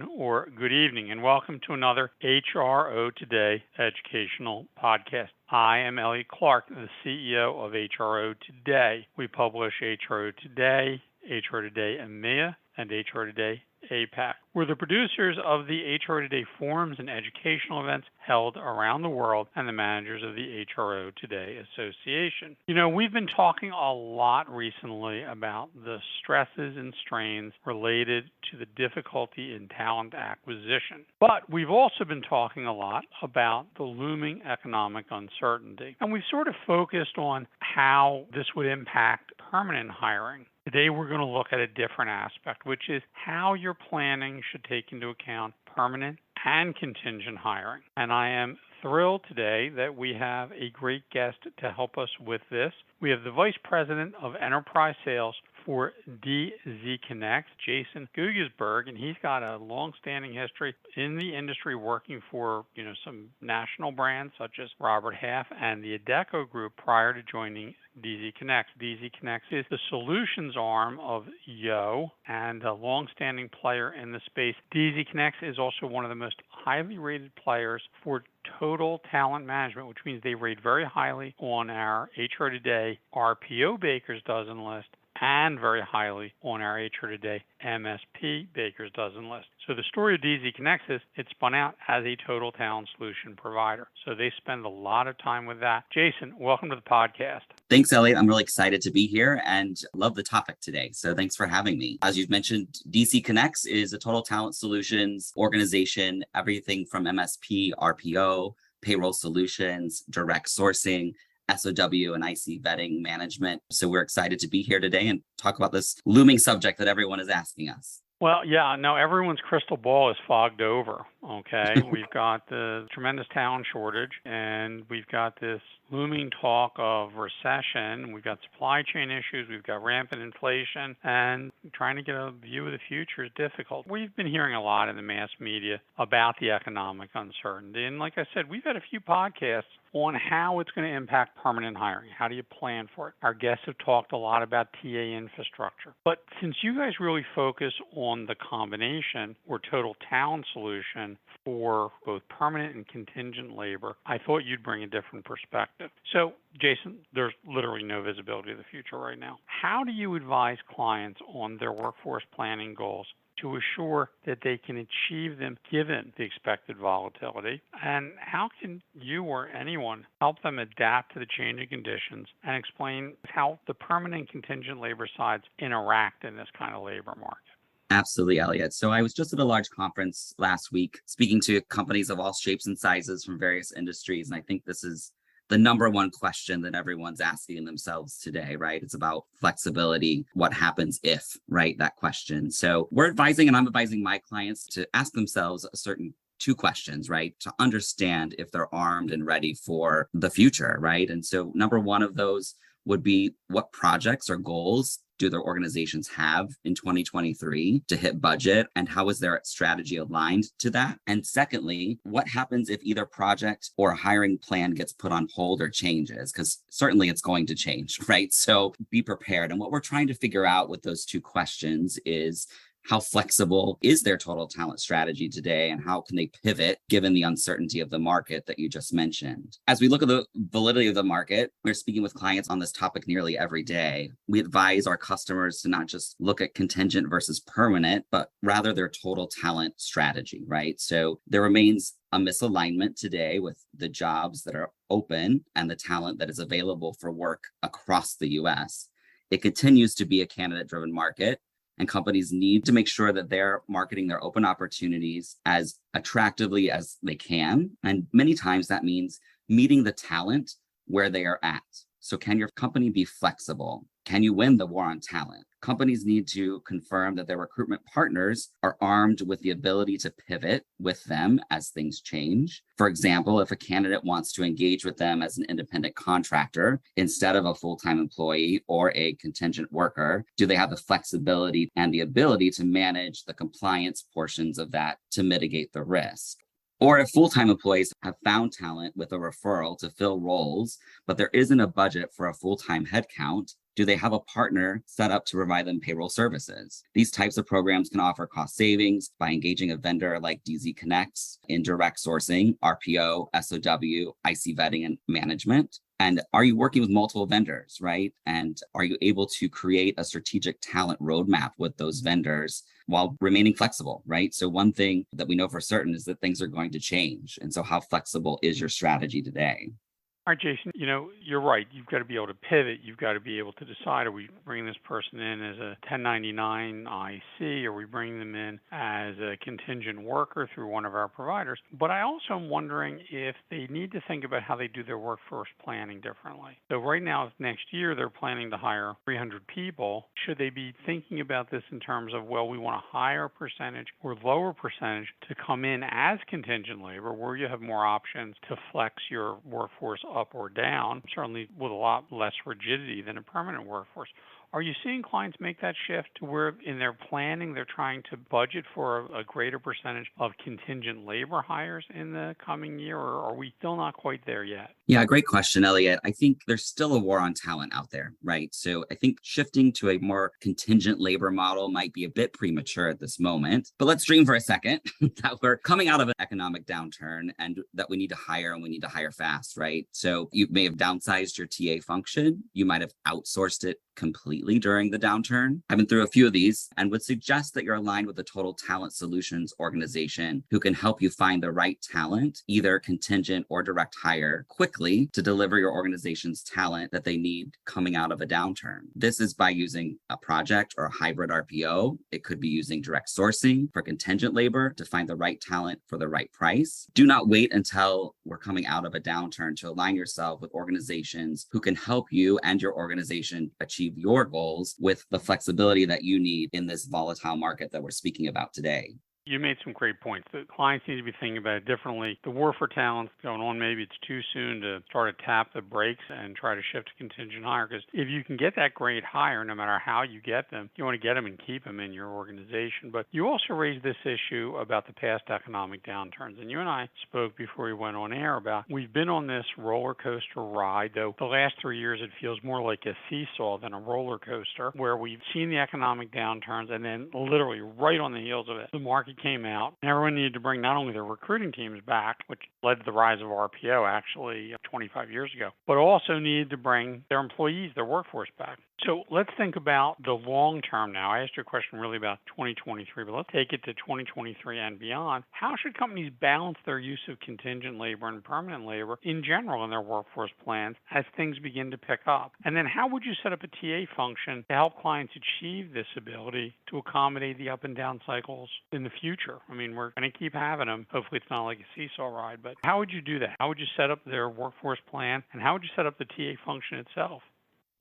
or good evening, and welcome to another HRO Today Educational Podcast. I am Elliot Clark, the CEO of HRO Today. We publish HRO Today, HRO Today EMEA, and HRO Today APAC. We're the producers of the HRO Today forums and educational events held around the world and the managers of the HRO Today Association. We've been talking a lot recently about the stresses and strains related to the difficulty in talent acquisition. But we've also been talking a lot about the looming economic uncertainty. And we've sort of focused on how this would impact permanent hiring. Today, we're going to look at a different aspect, which is how your planning should take into account permanent and contingent hiring. And I am thrilled today that we have a great guest to help us with this. We have the Vice President of Enterprise Sales for DZConneX, Jason Guggisberg, and he's got a long-standing history in the industry working for, some national brands such as Robert Half and the Adecco Group prior to joining DZConneX. DZConneX is the solutions arm of Yo and a long-standing player in the space. DZConneX is also one of the most highly rated players for total talent management, which means they rate very highly on our HRO Today RPO Baker's Dozen list and very highly on our HRO Today MSP Baker's Dozen list. So the story of DZConneX is it spun out as a total talent solution provider. So they spend a lot of time with that. Jason, welcome to the podcast. Thanks, Elliot. I'm really excited to be here and love the topic today. So thanks for having me. As you've mentioned, DZConneX is a total talent solutions organization, everything from MSP, RPO, payroll solutions, direct sourcing, SOW and IC vetting management. So we're excited to be here today and talk about this looming subject that everyone is asking us. Well, yeah, no, everyone's crystal ball is fogged over, okay? We've got the tremendous talent shortage, and we've got this looming talk of recession. We've got supply chain issues. We've got rampant inflation, and trying to get a view of the future is difficult. We've been hearing a lot in the mass media about the economic uncertainty, and like I said, we've had a few podcasts on how it's going to impact permanent hiring. How do you plan for it? Our guests have talked a lot about TA infrastructure. But since you guys really focus on the combination or total talent solution for both permanent and contingent labor, I thought you'd bring a different perspective. So, Jason, there's literally no visibility of the future right now. How do you advise clients on their workforce planning goals to assure that they can achieve them given the expected volatility? And how can you or anyone help them adapt to the changing conditions and explain how the permanent contingent labor sides interact in this kind of labor market? Absolutely, Elliot. So I was just at a large conference last week speaking to companies of all shapes and sizes from various industries. And I think this is the number one question that everyone's asking themselves today, right? It's about flexibility. What happens if, right? That question. So we're advising, and I'm advising my clients to ask themselves a certain two questions, right? To understand if they're armed and ready for the future, right? And so number one of those would be what projects or goals do their organizations have in 2023 to hit budget, and how is their strategy aligned to that? And secondly, what happens if either project or a hiring plan gets put on hold or changes? Because certainly it's going to change, right? So be prepared. And what we're trying to figure out with those two questions is how flexible is their total talent strategy today, and how can they pivot given the uncertainty of the market that you just mentioned? As we look at the validity of the market, we're speaking with clients on this topic nearly every day. We advise our customers to not just look at contingent versus permanent, but rather their total talent strategy, right? So there remains a misalignment today with the jobs that are open and the talent that is available for work across the US. It continues to be a candidate-driven market, and companies need to make sure that they're marketing their open opportunities as attractively as they can. And many times that means meeting the talent where they are at. So can your company be flexible? Can you win the war on talent? Companies need to confirm that their recruitment partners are armed with the ability to pivot with them as things change. For example, if a candidate wants to engage with them as an independent contractor instead of a full-time employee or a contingent worker, do they have the flexibility and the ability to manage the compliance portions of that to mitigate the risk? Or if full-time employees have found talent with a referral to fill roles, but there isn't a budget for a full-time headcount, do they have a partner set up to provide them payroll services? These types of programs can offer cost savings by engaging a vendor like DZConneX in direct sourcing, RPO, SOW, IC vetting, and management. And are you working with multiple vendors, right? And are you able to create a strategic talent roadmap with those vendors while remaining flexible, right? So one thing that we know for certain is that things are going to change. And so how flexible is your strategy today? All right, Jason, you're right. You've got to be able to pivot. You've got to be able to decide, are we bringing this person in as a 1099 IC? Are we bringing them in as a contingent worker through one of our providers? But I also am wondering if they need to think about how they do their workforce planning differently. So right now, next year, they're planning to hire 300 people. Should they be thinking about this in terms of, well, we want a higher percentage or lower percentage to come in as contingent labor, where you have more options to flex your workforce up or down, certainly with a lot less rigidity than a permanent workforce? Are you seeing clients make that shift to where in their planning they're trying to budget for a greater percentage of contingent labor hires in the coming year, or are we still not quite there yet? Yeah, great question, Elliot. I think there's still a war on talent out there, right? So I think shifting to a more contingent labor model might be a bit premature at this moment. But let's dream for a second that we're coming out of an economic downturn and that we need to hire and we need to hire fast, right? So you may have downsized your TA function. You might have outsourced it completely during the downturn. I've been through a few of these and would suggest that you're aligned with a total talent solutions organization who can help you find the right talent, either contingent or direct hire, quickly to deliver your organization's talent that they need coming out of a downturn. This is by using a project or a hybrid RPO. It could be using direct sourcing for contingent labor to find the right talent for the right price. Do not wait until we're coming out of a downturn to align yourself with organizations who can help you and your organization achieve your goals with the flexibility that you need in this volatile market that we're speaking about today. You made some great points. The clients need to be thinking about it differently. The war for talent's going on. Maybe it's too soon to start to tap the brakes and try to shift to contingent hire, because if you can get that great hire, no matter how you get them, you want to get them and keep them in your organization. But you also raised this issue about the past economic downturns. And you and I spoke before we went on air about we've been on this roller coaster ride, though the last 3 years it feels more like a seesaw than a roller coaster, where we've seen the economic downturns and then literally right on the heels of it, the market came out, and everyone needed to bring not only their recruiting teams back, which led to the rise of RPO actually 25 years ago, but also needed to bring their employees, their workforce back. So let's think about the long term now. I asked you a question really about 2023, but let's take it to 2023 and beyond. How should companies balance their use of contingent labor and permanent labor in general in their workforce plans as things begin to pick up? And then how would you set up a TA function to help clients achieve this ability to accommodate the up and down cycles in the future? I mean, we're going to keep having them. Hopefully it's not like a seesaw ride, but how would you do that? How would you set up their workforce plan, and how would you set up the TA function itself?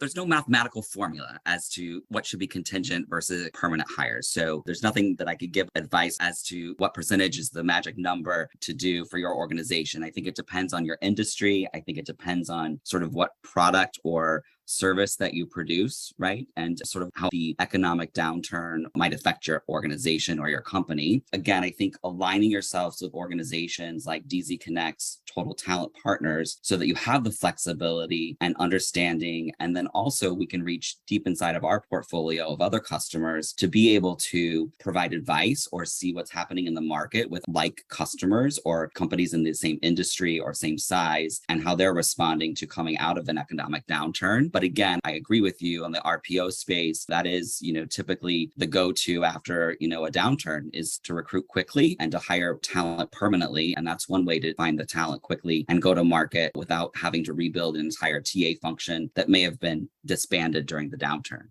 There's no mathematical formula as to what should be contingent versus permanent hires. So there's nothing that I could give advice as to what percentage is the magic number to do for your organization. I think it depends on your industry. I think it depends on sort of what product or service that you produce, right? And sort of how the economic downturn might affect your organization or your company. Again, I think aligning yourselves with organizations like DZConneX, Total Talent Partners, so that you have the flexibility and understanding. And then also we can reach deep inside of our portfolio of other customers to be able to provide advice or see what's happening in the market with like customers or companies in the same industry or same size and how they're responding to coming out of an economic downturn. But again, I agree with you on the RPO space. That is, typically the go-to after, a downturn is to recruit quickly and to hire talent permanently. And that's one way to find the talent quickly and go to market without having to rebuild an entire TA function that may have been disbanded during the downturn.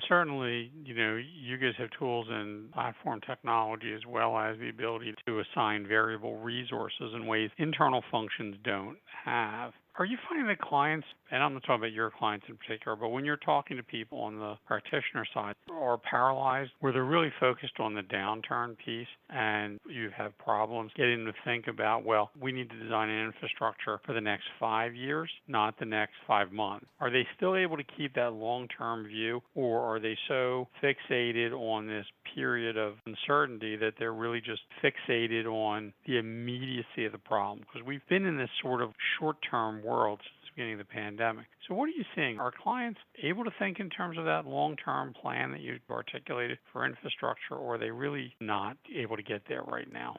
Certainly, you guys have tools and platform technology as well as the ability to assign variable resources in ways internal functions don't have. Are you finding that clients, and I'm not talking about your clients in particular, but when you're talking to people on the practitioner side, are paralyzed where they're really focused on the downturn piece and you have problems getting them to think about, well, we need to design an infrastructure for the next 5 years, not the next 5 months? Are they still able to keep that long-term view, or are they so fixated on this period of uncertainty that they're really just fixated on the immediacy of the problem? Because we've been in this sort of short-term world since the beginning of the pandemic. So what are you seeing? Are clients able to think in terms of that long-term plan that you've articulated for infrastructure, or are they really not able to get there right now?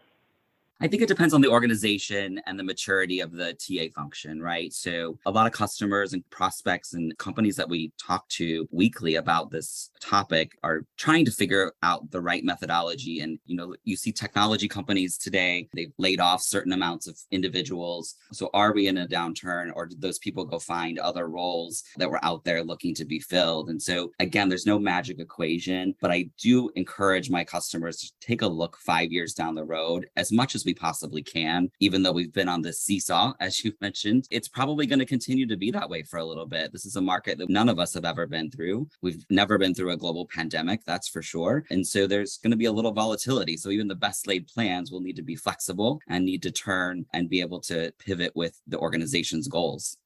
I think it depends on the organization and the maturity of the TA function, right? So a lot of customers and prospects and companies that we talk to weekly about this topic are trying to figure out the right methodology. And, you see technology companies today, they've laid off certain amounts of individuals. So are we in a downturn, or did those people go find other roles that were out there looking to be filled? And so again, there's no magic equation, but I do encourage my customers to take a look 5 years down the road as much as we possibly can. Even though we've been on this seesaw, as you mentioned, it's probably going to continue to be that way for a little bit. This is a market that none of us have ever been through. We've never been through a global pandemic, that's for sure. And so there's going to be a little volatility. So even the best laid plans will need to be flexible and need to turn and be able to pivot with the organization's goals.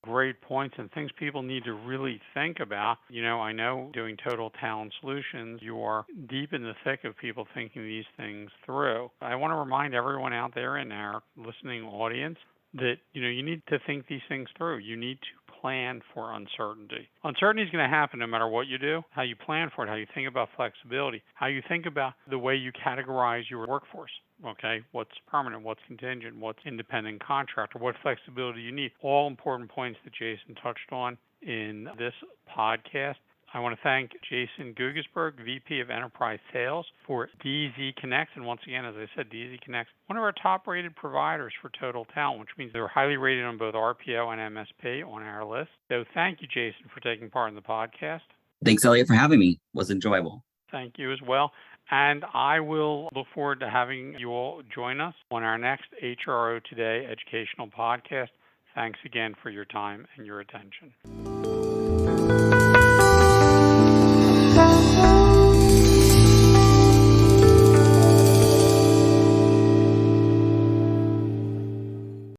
Great points and things people need to really think about. I know doing Total Talent Solutions, you are deep in the thick of people thinking these things through. I want to remind everyone out there in our listening audience that, you need to think these things through. You need to plan for uncertainty. Uncertainty is going to happen no matter what you do. How you plan for it, how you think about flexibility, how you think about the way you categorize your workforce. Okay, what's permanent, what's contingent, what's independent contractor, what flexibility you need. All important points that Jason touched on in this podcast. I want to thank Jason Guggisberg, VP of Enterprise Sales for DZConneX. And once again, as I said, DZConneX, one of our top-rated providers for Total Talent, which means they're highly rated on both RPO and MSP on our list. So thank you, Jason, for taking part in the podcast. Thanks, Elliot, for having me. It was enjoyable. Thank you as well. And I will look forward to having you all join us on our next HRO Today Educational Podcast. Thanks again for your time and your attention.